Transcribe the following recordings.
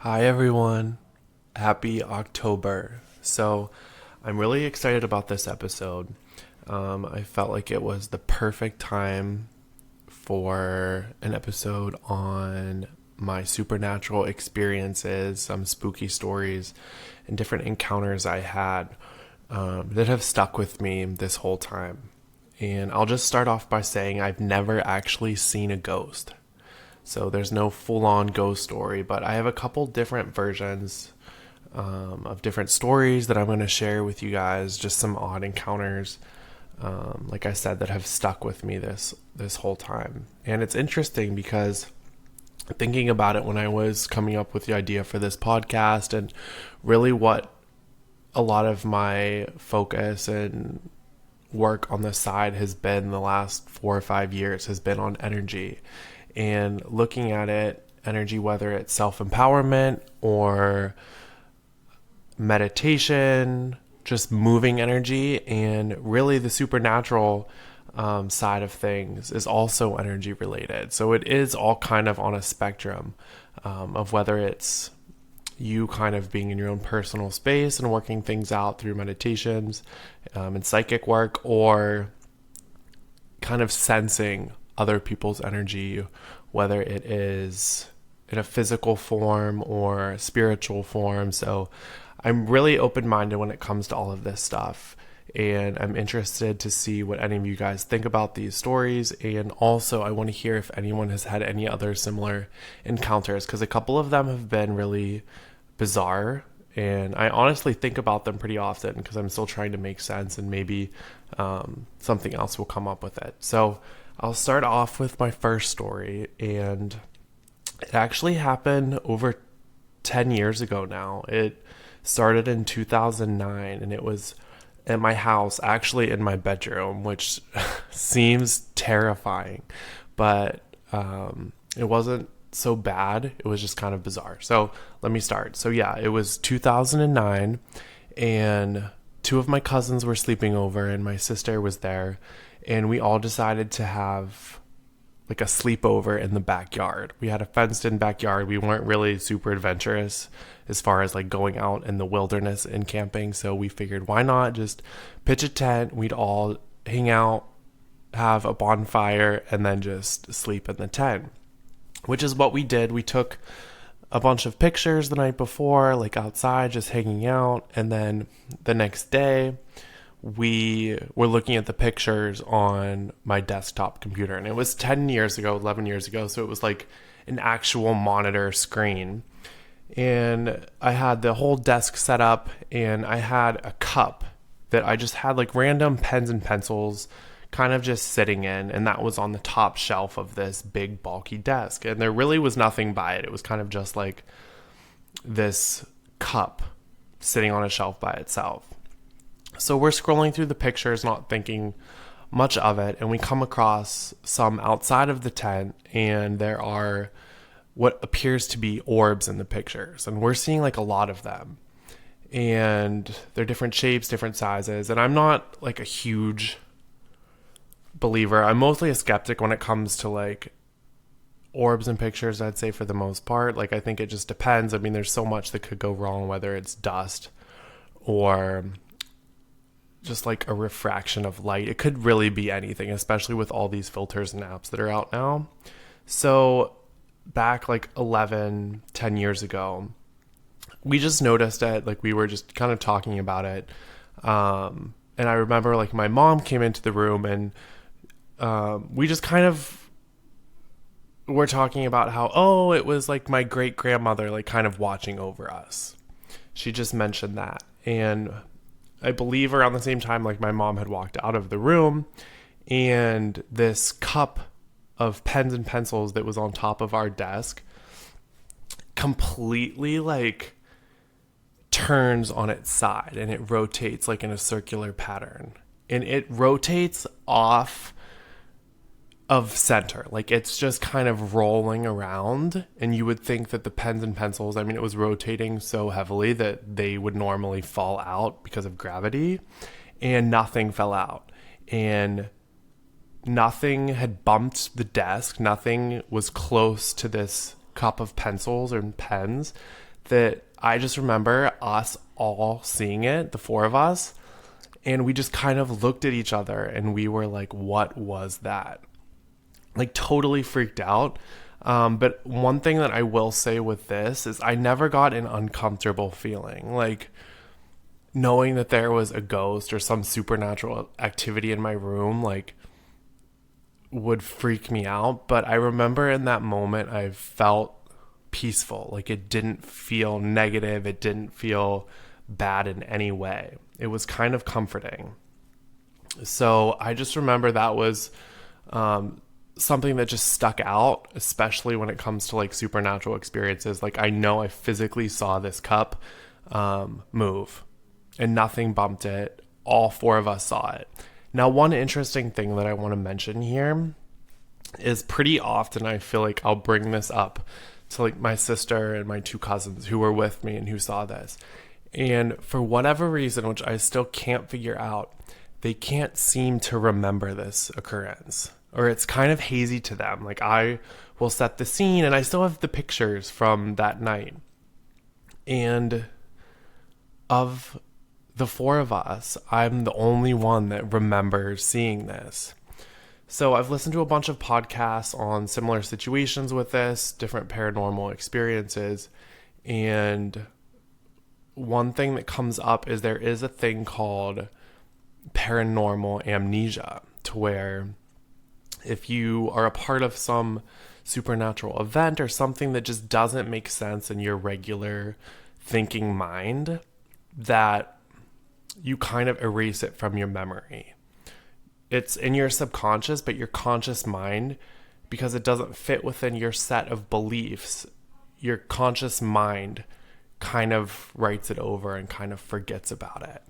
Hi everyone. Happy October. I'm really excited about this episode. I felt like it was the perfect time for an episode on my supernatural experiences, some spooky stories, and different encounters I had that have stuck with me this whole time. And I'll just start off by saying I've never actually seen a ghost. So there's no full on ghost story, but I have a couple different versions of different stories that I'm going to share with you guys. Just some odd encounters, like I said, that have stuck with me this whole time. And it's interesting because thinking about it when I was coming up with the idea for this podcast, and really what a lot of my focus and work on the side has been the last 4 or 5 years has been on energy and looking at it, energy, whether it's self-empowerment or meditation, just moving energy, and really the supernatural side of things is also energy related. So it is all kind of on a spectrum of whether it's you kind of being in your own personal space and working things out through meditations and psychic work, or kind of sensing other people's energy, whether it is in a physical form or spiritual form. So I'm really open minded when it comes to all of this stuff. And I'm interested to see what any of you guys think about these stories. And also, I want to hear if anyone has had any other similar encounters, because a couple of them have been really bizarre. And I honestly think about them pretty often because I'm still trying to make sense, and maybe something else will come up with it. So I'll start off with my first story, and it actually happened over 10 years ago now. It started in 2009, and it was at my house, actually in my bedroom, which seems terrifying, but it wasn't so bad. It was just kind of bizarre. So let me start. So yeah, it was 2009, and two of my cousins were sleeping over, and my sister was there, and we all decided to have like a sleepover in the backyard. We had a fenced in backyard. We weren't really super adventurous as far as like going out in the wilderness and camping. So we figured, why not just pitch a tent? We'd all hang out, have a bonfire, and then just sleep in the tent, which is what we did. We took a bunch of pictures the night before, like outside, just hanging out. And then the next day, we were looking at the pictures on my desktop computer. And it was 10 years ago, 11 years ago. So it was like an actual monitor screen. And I had the whole desk set up, and I had a cup that I just had like random pens and pencils kind of just sitting in, and that was on the top shelf of this big bulky desk, and there really was nothing by it. It was kind of just like this cup sitting on a shelf by itself. So we're scrolling through the pictures, not thinking much of it, and we come across some outside of the tent, and there are what appears to be orbs in the pictures, and we're seeing like a lot of them, and they're different shapes, different sizes. And I'm not like a huge believer. I'm mostly a skeptic when it comes to like orbs and pictures, I'd say, for the most part. Like, I think it just depends. I mean, there's so much that could go wrong, whether it's dust or just like a refraction of light. It could really be anything, especially with all these filters and apps that are out now. So back like 10 years ago, we just noticed it. Like, we were just kind of talking about it. And I remember like my mom came into the room, and we just kind of were talking about how, oh, it was like my great grandmother, like kind of watching over us. She just mentioned that. And I believe around the same time, like my mom had walked out of the room, and this cup of pens and pencils that was on top of our desk completely like turns on its side, and it rotates like in a circular pattern, and it rotates off of center. Like, it's just kind of rolling around, and you would think that the pens and pencils, I mean, it was rotating so heavily that they would normally fall out because of gravity, and nothing fell out, and nothing had bumped the desk. Nothing was close to this cup of pencils or pens. that I just remember us all seeing it, the four of us, and we just kind of looked at each other and we were like, what was that? Like totally freaked out. But one thing that I will say with this is I never got an uncomfortable feeling. Like knowing that there was a ghost or some supernatural activity in my room, like would freak me out. But I remember in that moment, I felt peaceful. Like it didn't feel negative. It didn't feel bad in any way. It was kind of comforting. So I just remember that was something that just stuck out, especially when it comes to like supernatural experiences. Like I know I physically saw this cup move and nothing bumped it. All four of us saw it. Now, one interesting thing that I want to mention here is pretty often I feel like I'll bring this up to like my sister and my two cousins who were with me and who saw this. And for whatever reason, which I still can't figure out, they can't seem to remember this occurrence, or it's kind of hazy to them. Like I will set the scene and I still have the pictures from that night. And of the four of us, I'm the only one that remembers seeing this. So I've listened to a bunch of podcasts on similar situations with this, different paranormal experiences. And one thing that comes up is there is a thing called paranormal amnesia, to where if you are a part of some supernatural event or something that just doesn't make sense in your regular thinking mind, that you kind of erase it from your memory. It's in your subconscious, but your conscious mind, because it doesn't fit within your set of beliefs, your conscious mind kind of writes it over and kind of forgets about it,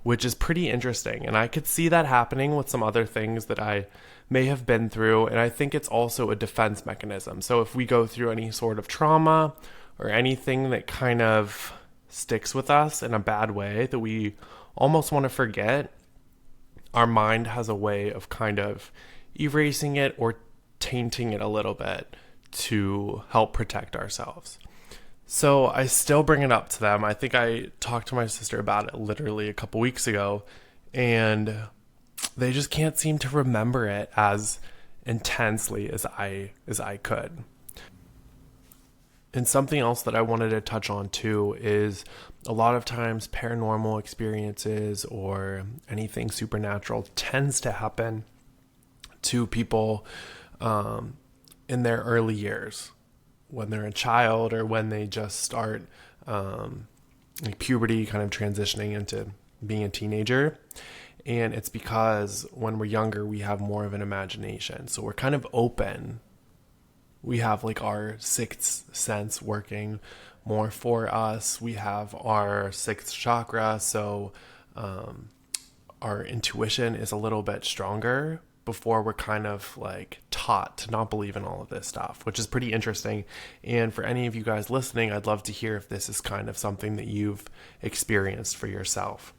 which is pretty interesting. And I could see that happening with some other things that I may have been through. And I think it's also a defense mechanism. So if we go through any sort of trauma or anything that kind of sticks with us in a bad way that we almost want to forget, our mind has a way of kind of erasing it or tainting it a little bit to help protect ourselves. So I still bring it up to them. I think I talked to my sister about it literally a couple weeks ago, and they just can't seem to remember it as intensely as I could. And something else that I wanted to touch on too is a lot of times paranormal experiences or anything supernatural tends to happen to people in their early years, when they're a child or when they just start like puberty, kind of transitioning into being a teenager. And it's because when we're younger, we have more of an imagination. So we're kind of open. We have like our sixth sense working more for us. We have our sixth chakra. So our intuition is a little bit stronger before we're kind of like taught to not believe in all of this stuff, which is pretty interesting. And for any of you guys listening, I'd love to hear if this is kind of something that you've experienced for yourself.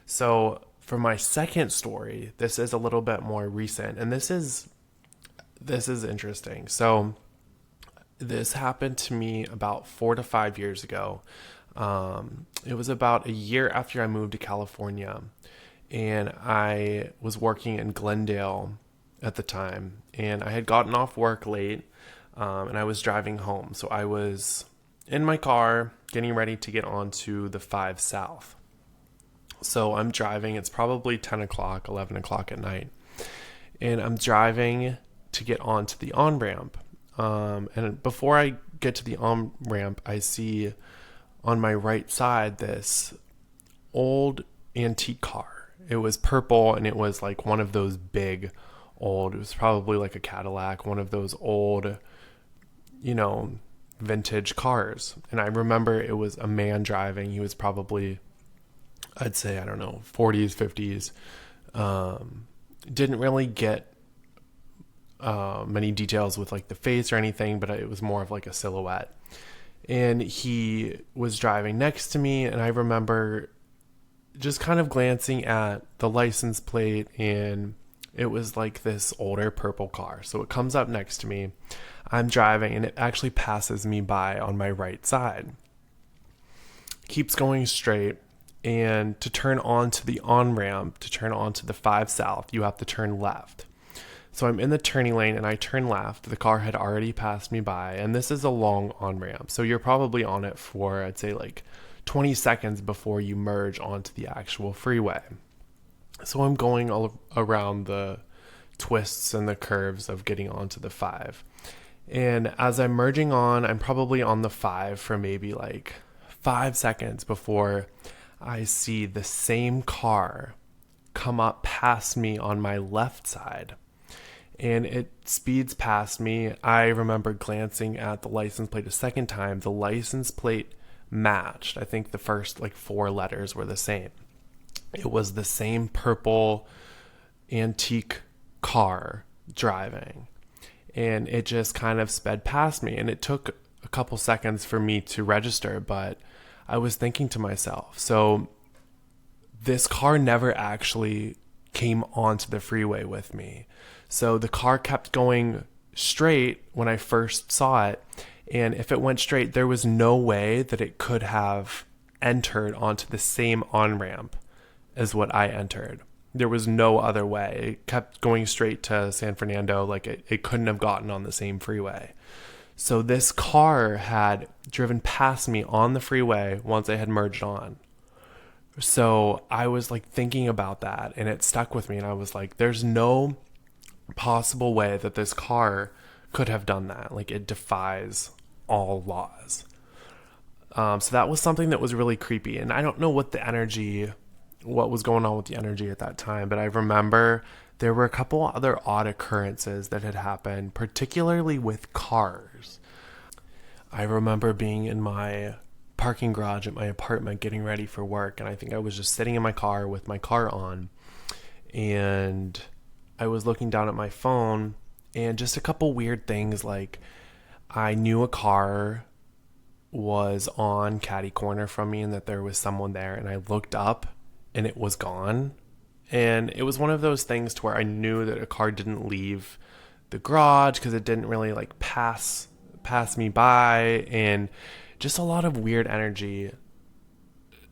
So for my second story, this is a little bit more recent, and this is interesting. So this happened to me about 4 to 5 years ago. It was about a year after I moved to California, and I was working in Glendale at the time, and I had gotten off work late, and I was driving home. So I was in my car getting ready to get onto the 5 South. So I'm driving, it's probably 10 o'clock, 11 o'clock at night, and I'm driving to get onto the on-ramp. And before I get to the on-ramp, I see on my right side this old antique car. It was purple, and it was like one of those big old, it was probably like a Cadillac, one of those old, vintage cars. And I remember it was a man driving. He was probably, I'd say, 40s, 50s. Didn't really get many details with like the face or anything, but it was more of like a silhouette. And he was driving next to me, and I remember just kind of glancing at the license plate, and it was like this older purple car. So it comes up next to me. I'm driving, and it actually passes me by on my right side. keeps going straight. And to turn onto the on ramp, to turn onto the 5 South, you have to turn left. So I'm in the turning lane and I turn left. The car had already passed me by, and this is a long on ramp. So you're probably on it for, I'd say, like 20 seconds before you merge onto the actual freeway. So I'm going all around the twists and the curves of getting onto the 5. And as I'm merging on, I'm probably on the 5 for maybe like 5 seconds before I see the same car come up past me on my left side. And it speeds past me. I remember glancing at the license plate a second time. The license plate matched. I think the first like 4 letters were the same. It was the same purple antique car driving. And it just kind of sped past me. And it took a couple seconds for me to register, but I was thinking to myself, so this car never actually came onto the freeway with me. So the car kept going straight when I first saw it. And if it went straight, there was no way that it could have entered onto the same on-ramp as what I entered. There was no other way. It kept going straight to San Fernando. Like it couldn't have gotten on the same freeway. So this car had driven past me on the freeway once I had merged on. So I was like thinking about that, and it stuck with me. And I was like, there's no possible way that this car could have done that. Like, it defies all laws. So that was something that was really creepy. And I don't know what was going on with the energy at that time, but I remember there were a couple other odd occurrences that had happened, particularly with cars. I remember being in my parking garage at my apartment getting ready for work, and I think I was just sitting in my car with my car on, and I was looking down at my phone, and just a couple weird things, like I knew a car was on catty corner from me and that there was someone there, and I looked up and it was gone. And it was one of those things to where I knew that a car didn't leave the garage because it didn't really like pass me by, and just a lot of weird energy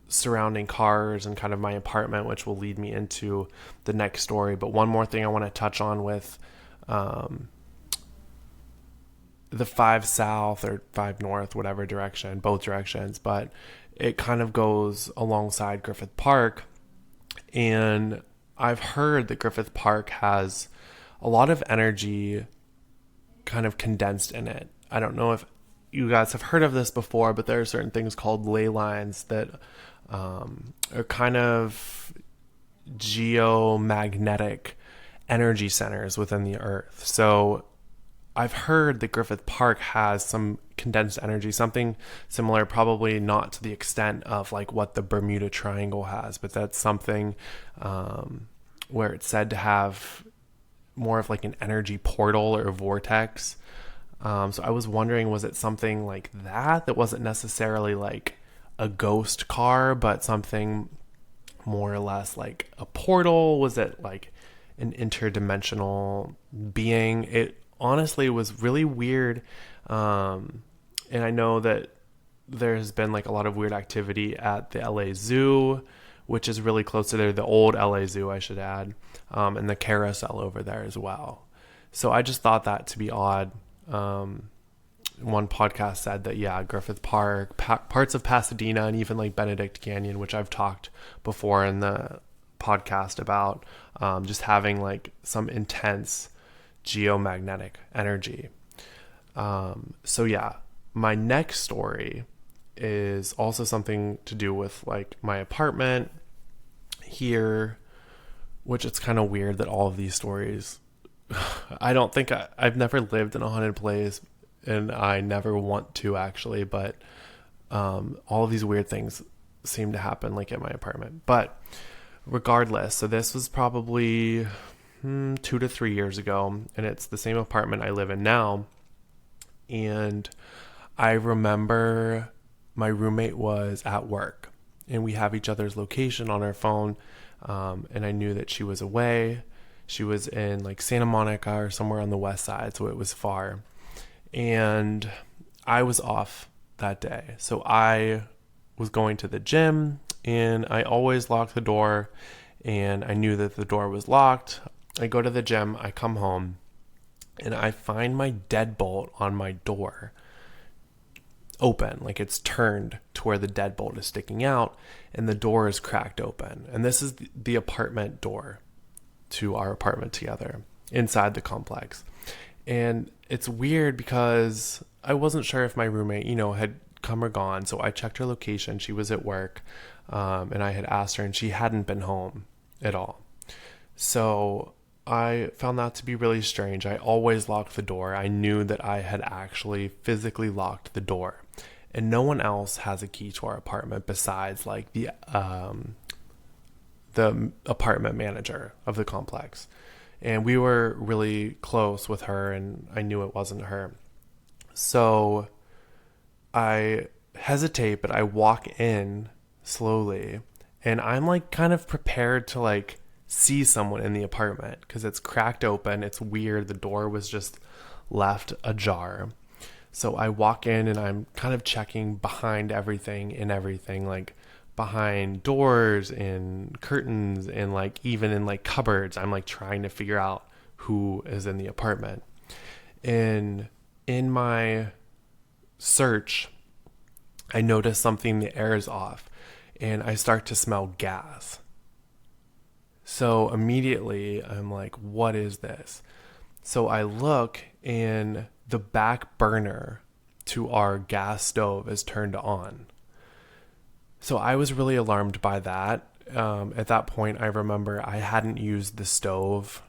surrounding cars and kind of my apartment, which will lead me into the next story. But one more thing I want to touch on with the 5 South or 5 North, whatever direction, both directions, but it kind of goes alongside Griffith Park. And I've heard that Griffith Park has a lot of energy kind of condensed in it. I don't know if you guys have heard of this before, but there are certain things called ley lines that are kind of geomagnetic energy centers within the earth. So I've heard that Griffith Park has some condensed energy, something similar, probably not to the extent of like what the Bermuda Triangle has, but that's something where it's said to have more of like an energy portal or vortex. So I was wondering, was it something like that wasn't necessarily like a ghost car, but something more or less like a portal? Was it like an interdimensional being? It honestly was really weird. And I know that there's been like a lot of weird activity at the LA Zoo, which is really close to there, the old LA Zoo, I should add, and the carousel over there as well. So I just thought that to be odd. One podcast said that, yeah, Griffith Park, parts of Pasadena, and even like Benedict Canyon, which I've talked before in the podcast about, just having like some intense geomagnetic energy. So yeah, my next story is also something to do with like my apartment here, which it's kind of weird that all of these stories, I don't think I've never lived in a haunted place, and I never want to actually, but all of these weird things seem to happen like at my apartment. But regardless, so this was probably 2 to 3 years ago, and it's the same apartment I live in now. And I remember my roommate was at work, and we have each other's location on our phone, and I knew that she was away. She was in like Santa Monica or somewhere on the west side, so it was far. And I was off that day, so I was going to the gym, and I always locked the door, and I knew that the door was locked. I go to the gym, I come home, and I find my deadbolt on my door open, like it's turned to where the deadbolt is sticking out, and the door is cracked open. And this is the apartment door to our apartment together inside the complex. And it's weird because I wasn't sure if my roommate, had come or gone. So I checked her location. She was at work, and I had asked her, and she hadn't been home at all. So I found that to be really strange. I always locked the door. I knew that I had actually physically locked the door, and no one else has a key to our apartment besides like the apartment manager of the complex. And we were really close with her, and I knew it wasn't her. So I hesitate, but I walk in slowly, and I'm like kind of prepared to like see someone in the apartment because it's cracked open. It's weird. The door was just left ajar. So I walk in, and I'm kind of checking behind everything, like behind doors and curtains, and like even in like cupboards. I'm like trying to figure out who is in the apartment. And in my search, I notice something, the air is off, and I start to smell gas. So immediately I'm like, what is this? So I look, and the back burner to our gas stove is turned on. So I was really alarmed by that. At that point, I remember I hadn't used the stove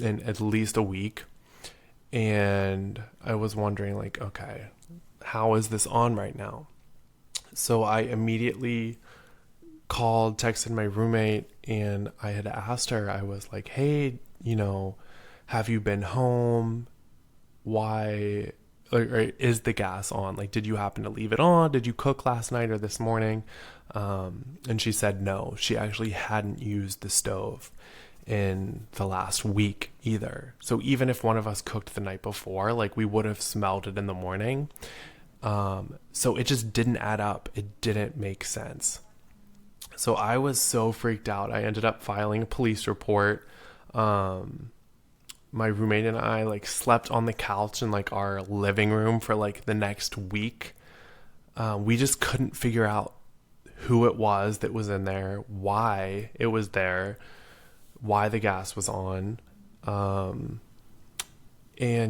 in at least a week. And I was wondering, like, okay, how is this on right now? So I immediately texted my roommate, and I had asked her, I was like, hey, have you been home? Why, or is the gas on? Like, did you happen to leave it on? Did you cook last night or this morning? And she said no, she actually hadn't used the stove in the last week either. So even if one of us cooked the night before, like we would have smelled it in the morning. So it just didn't add up. It didn't make sense. So I was so freaked out. I ended up filing a police report. My roommate and I like slept on the couch in like our living room for like the next week. We just couldn't figure out who it was that was in there, why it was there, why the gas was on. And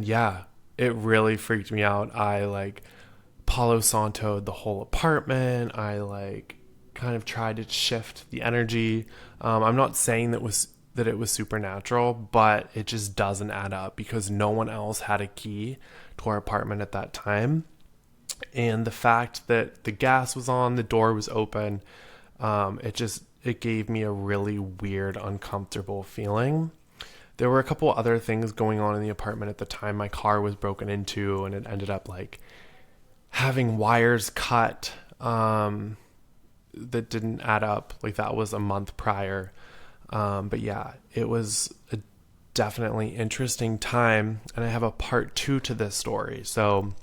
yeah, it really freaked me out. I like Palo Santo'd the whole apartment. I like kind of tried to shift the energy. I'm not saying that it was supernatural, but it just doesn't add up because no one else had a key to our apartment at that time. And the fact that the gas was on, the door was open, it gave me a really weird, uncomfortable feeling. There were a couple other things going on in the apartment at the time. My car was broken into, and it ended up like having wires cut that didn't add up. Like that was a month prior. But yeah, it was a definitely interesting time, and I have a part 2 to this story. So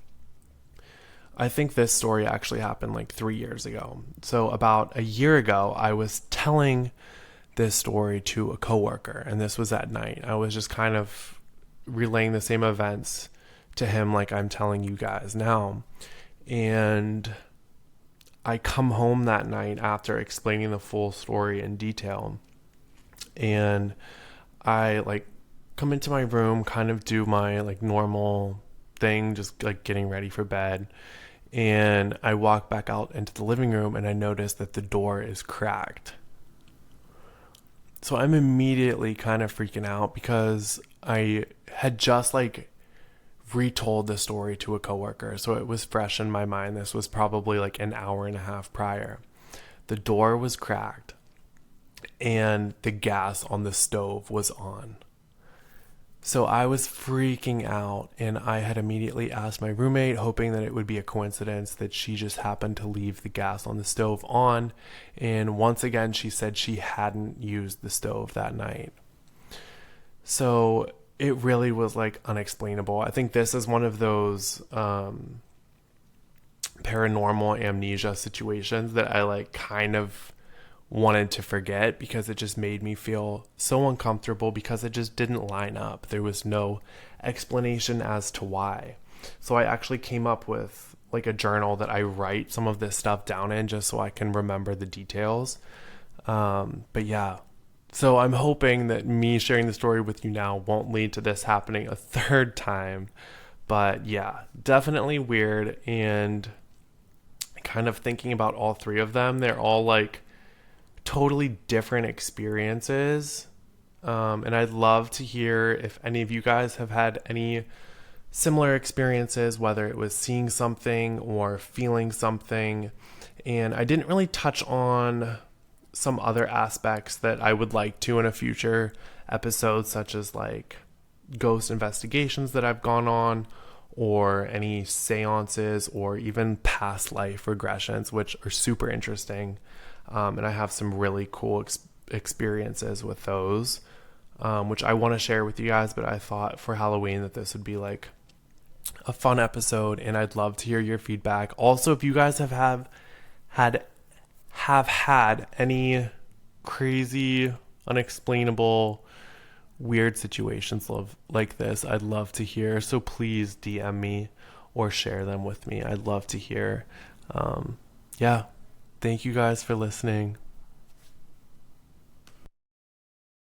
I think this story actually happened like 3 years ago. So about a year ago, I was telling this story to a coworker, and this was at night. I was just kind of relaying the same events to him like I'm telling you guys now. And I come home that night after explaining the full story in detail, and I like come into my room, kind of do my like normal thing, just like getting ready for bed. And I walk back out into the living room, and I notice that the door is cracked. So I'm immediately kind of freaking out because I had just like retold the story to a coworker. So it was fresh in my mind. This was probably like an hour and a half prior. The door was cracked, and the gas on the stove was on. So I was freaking out, and I had immediately asked my roommate, hoping that it would be a coincidence that she just happened to leave the gas on the stove on. And once again, she said she hadn't used the stove that night. So it really was like unexplainable. I think this is one of those paranormal amnesia situations that I like kind of wanted to forget because it just made me feel so uncomfortable because it just didn't line up. There was no explanation as to why. So I actually came up with like a journal that I write some of this stuff down in just so I can remember the details. But yeah, so I'm hoping that me sharing the story with you now won't lead to this happening a third time. But yeah, definitely weird. And kind of thinking about all three of them, they're all like totally different experiences. And I'd love to hear if any of you guys have had any similar experiences, whether it was seeing something or feeling something. And I didn't really touch on some other aspects that I would like to in a future episode, such as like ghost investigations that I've gone on, or any seances, or even past life regressions, which are super interesting. And I have some really cool experiences with those, which I want to share with you guys. But I thought for Halloween that this would be like a fun episode, and I'd love to hear your feedback. Also, if you guys have had any crazy, unexplainable, weird situations like this, I'd love to hear. So please DM me or share them with me. I'd love to hear. Yeah. Thank you guys for listening.